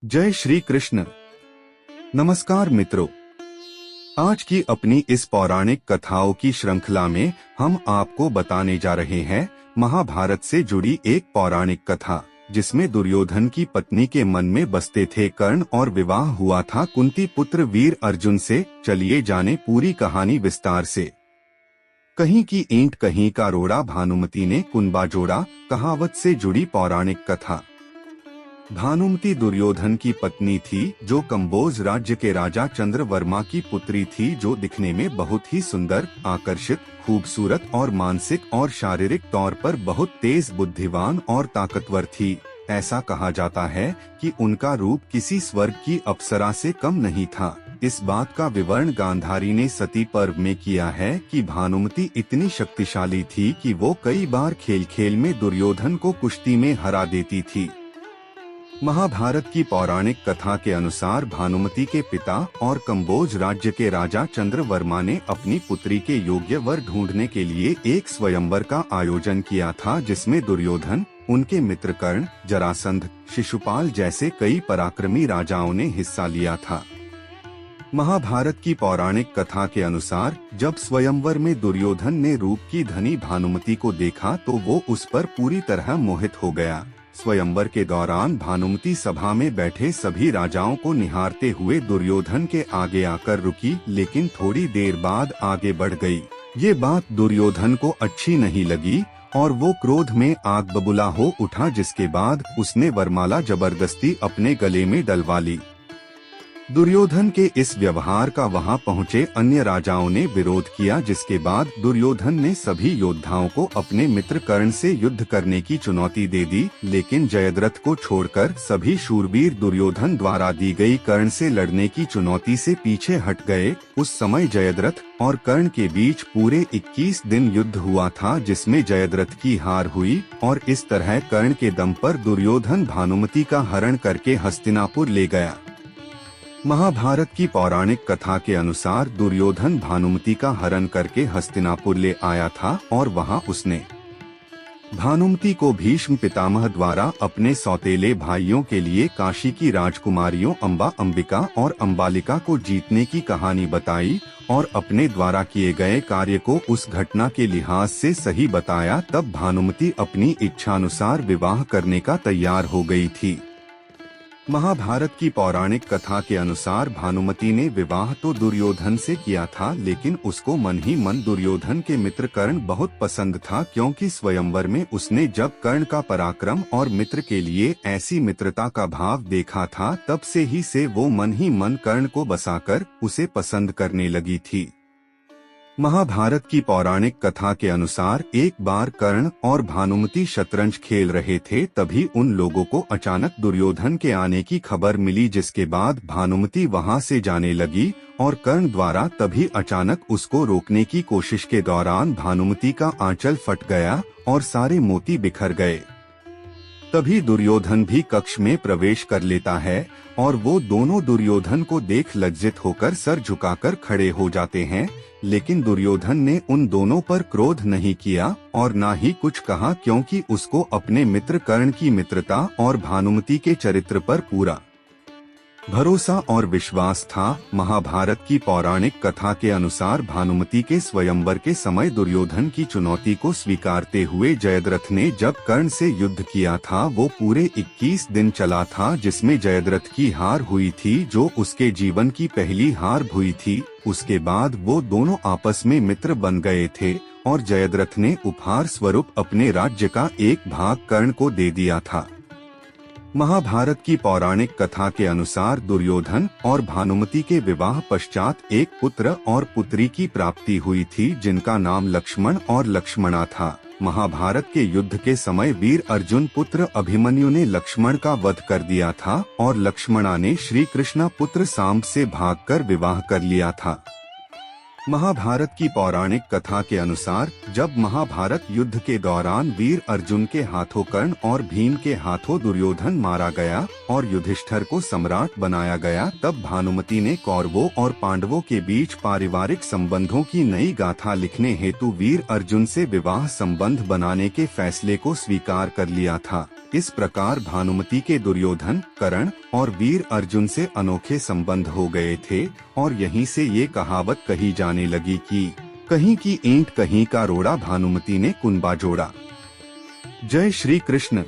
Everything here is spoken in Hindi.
जय श्री कृष्ण। नमस्कार मित्रों, आज की अपनी इस पौराणिक कथाओं की श्रृंखला में हम आपको बताने जा रहे हैं महाभारत से जुड़ी एक पौराणिक कथा, जिसमें दुर्योधन की पत्नी के मन में बसते थे कर्ण और विवाह हुआ था कुंती पुत्र वीर अर्जुन से। चलिए जाने पूरी कहानी विस्तार से। कहीं की ईंट कहीं का रोड़ा, भानुमति ने कुंबा जोड़ा, कहावत से जुड़ी पौराणिक कथा। भानुमति दुर्योधन की पत्नी थी, जो कंबोज राज्य के राजा चंद्रवर्मा की पुत्री थी, जो दिखने में बहुत ही सुंदर, आकर्षित, खूबसूरत और मानसिक और शारीरिक तौर पर बहुत तेज, बुद्धिमान और ताकतवर थी। ऐसा कहा जाता है कि उनका रूप किसी स्वर्ग की अप्सरा से कम नहीं था। इस बात का विवरण गांधारी ने सती पर्व में किया है कि भानुमति इतनी शक्तिशाली थी कि वो कई बार खेल खेल में दुर्योधन को कुश्ती में हरा देती थी। महाभारत की पौराणिक कथा के अनुसार भानुमति के पिता और कंबोज राज्य के राजा चंद्रवर्मा ने अपनी पुत्री के योग्य वर ढूंढने के लिए एक स्वयंवर का आयोजन किया था, जिसमें दुर्योधन, उनके मित्र कर्ण, जरासंध, शिशुपाल जैसे कई पराक्रमी राजाओं ने हिस्सा लिया था। महाभारत की पौराणिक कथा के अनुसार जब स्वयंवर में दुर्योधन ने रूप की धनी भानुमति को देखा तो वो उस पर पूरी तरह मोहित हो गया। स्वयंवर के दौरान भानुमति सभा में बैठे सभी राजाओं को निहारते हुए दुर्योधन के आगे आकर रुकी, लेकिन थोड़ी देर बाद आगे बढ़ गई। ये बात दुर्योधन को अच्छी नहीं लगी और वो क्रोध में आग बबूला हो उठा, जिसके बाद उसने वरमाला जबरदस्ती अपने गले में डलवा ली। दुर्योधन के इस व्यवहार का वहां पहुंचे अन्य राजाओं ने विरोध किया, जिसके बाद दुर्योधन ने सभी योद्धाओं को अपने मित्र कर्ण से युद्ध करने की चुनौती दे दी, लेकिन जयद्रथ को छोड़कर सभी शूरवीर दुर्योधन द्वारा दी गई कर्ण से लड़ने की चुनौती से पीछे हट गए। उस समय जयद्रथ और कर्ण के बीच पूरे 21 दिन युद्ध हुआ था, जिसमें जयद्रथ की हार हुई और इस तरह कर्ण के दम पर दुर्योधन भानुमति का हरण करके हस्तिनापुर ले गया। महाभारत की पौराणिक कथा के अनुसार दुर्योधन भानुमति का हरण करके हस्तिनापुर ले आया था और वहां उसने भानुमति को भीष्म पितामह द्वारा अपने सौतेले भाइयों के लिए काशी की राजकुमारियों अंबा, अंबिका और अंबालिका को जीतने की कहानी बताई और अपने द्वारा किए गए कार्य को उस घटना के लिहाज से सही बताया। तब भानुमति अपनी इच्छानुसार विवाह करने का तैयार हो गई थी। महाभारत की पौराणिक कथा के अनुसार भानुमति ने विवाह तो दुर्योधन से किया था, लेकिन उसको मन ही मन दुर्योधन के मित्र कर्ण बहुत पसंद था, क्योंकि स्वयंवर में उसने जब कर्ण का पराक्रम और मित्र के लिए ऐसी मित्रता का भाव देखा था, तब से ही वो मन ही मन कर्ण को बसाकर उसे पसंद करने लगी थी। महाभारत की पौराणिक कथा के अनुसार एक बार कर्ण और भानुमति शतरंज खेल रहे थे, तभी उन लोगों को अचानक दुर्योधन के आने की खबर मिली, जिसके बाद भानुमति वहां से जाने लगी और कर्ण द्वारा तभी अचानक उसको रोकने की कोशिश के दौरान भानुमति का आंचल फट गया और सारे मोती बिखर गए। तभी दुर्योधन भी कक्ष में प्रवेश कर लेता है और वो दोनों दुर्योधन को देख लज्जित होकर सर झुकाकर खड़े हो जाते हैं, लेकिन दुर्योधन ने उन दोनों पर क्रोध नहीं किया और ना ही कुछ कहा, क्योंकि उसको अपने मित्र कर्ण की मित्रता और भानुमति के चरित्र पर पूरा भरोसा और विश्वास था। महाभारत की पौराणिक कथा के अनुसार भानुमति के स्वयंवर के समय दुर्योधन की चुनौती को स्वीकारते हुए जयद्रथ ने जब कर्ण से युद्ध किया था, वो पूरे 21 दिन चला था, जिसमें जयद्रथ की हार हुई थी, जो उसके जीवन की पहली हार हुई थी। उसके बाद वो दोनों आपस में मित्र बन गए थे और जयद्रथ ने उपहार स्वरूप अपने राज्य का एक भाग कर्ण को दे दिया था। महाभारत की पौराणिक कथा के अनुसार दुर्योधन और भानुमति के विवाह पश्चात एक पुत्र और पुत्री की प्राप्ति हुई थी, जिनका नाम लक्ष्मण और लक्ष्मणा था। महाभारत के युद्ध के समय वीर अर्जुन पुत्र अभिमन्यु ने लक्ष्मण का वध कर दिया था और लक्ष्मणा ने श्री कृष्ण पुत्र सांब से भागकर विवाह कर लिया था। महाभारत की पौराणिक कथा के अनुसार जब महाभारत युद्ध के दौरान वीर अर्जुन के हाथों कर्ण और भीम के हाथों दुर्योधन मारा गया और युधिष्ठिर को सम्राट बनाया गया, तब भानुमति ने कौरवों और पांडवों के बीच पारिवारिक संबंधों की नई गाथा लिखने हेतु वीर अर्जुन से विवाह संबंध बनाने के फैसले को स्वीकार कर लिया था। इस प्रकार भानुमति के दुर्योधन, कर्ण और वीर अर्जुन से अनोखे संबंध हो गए थे और यहीं से ये कहावत कही जाने लगी कि कहीं की ईंट कहीं का रोड़ा, भानुमति ने कुनबा जोड़ा। जय श्री कृष्ण।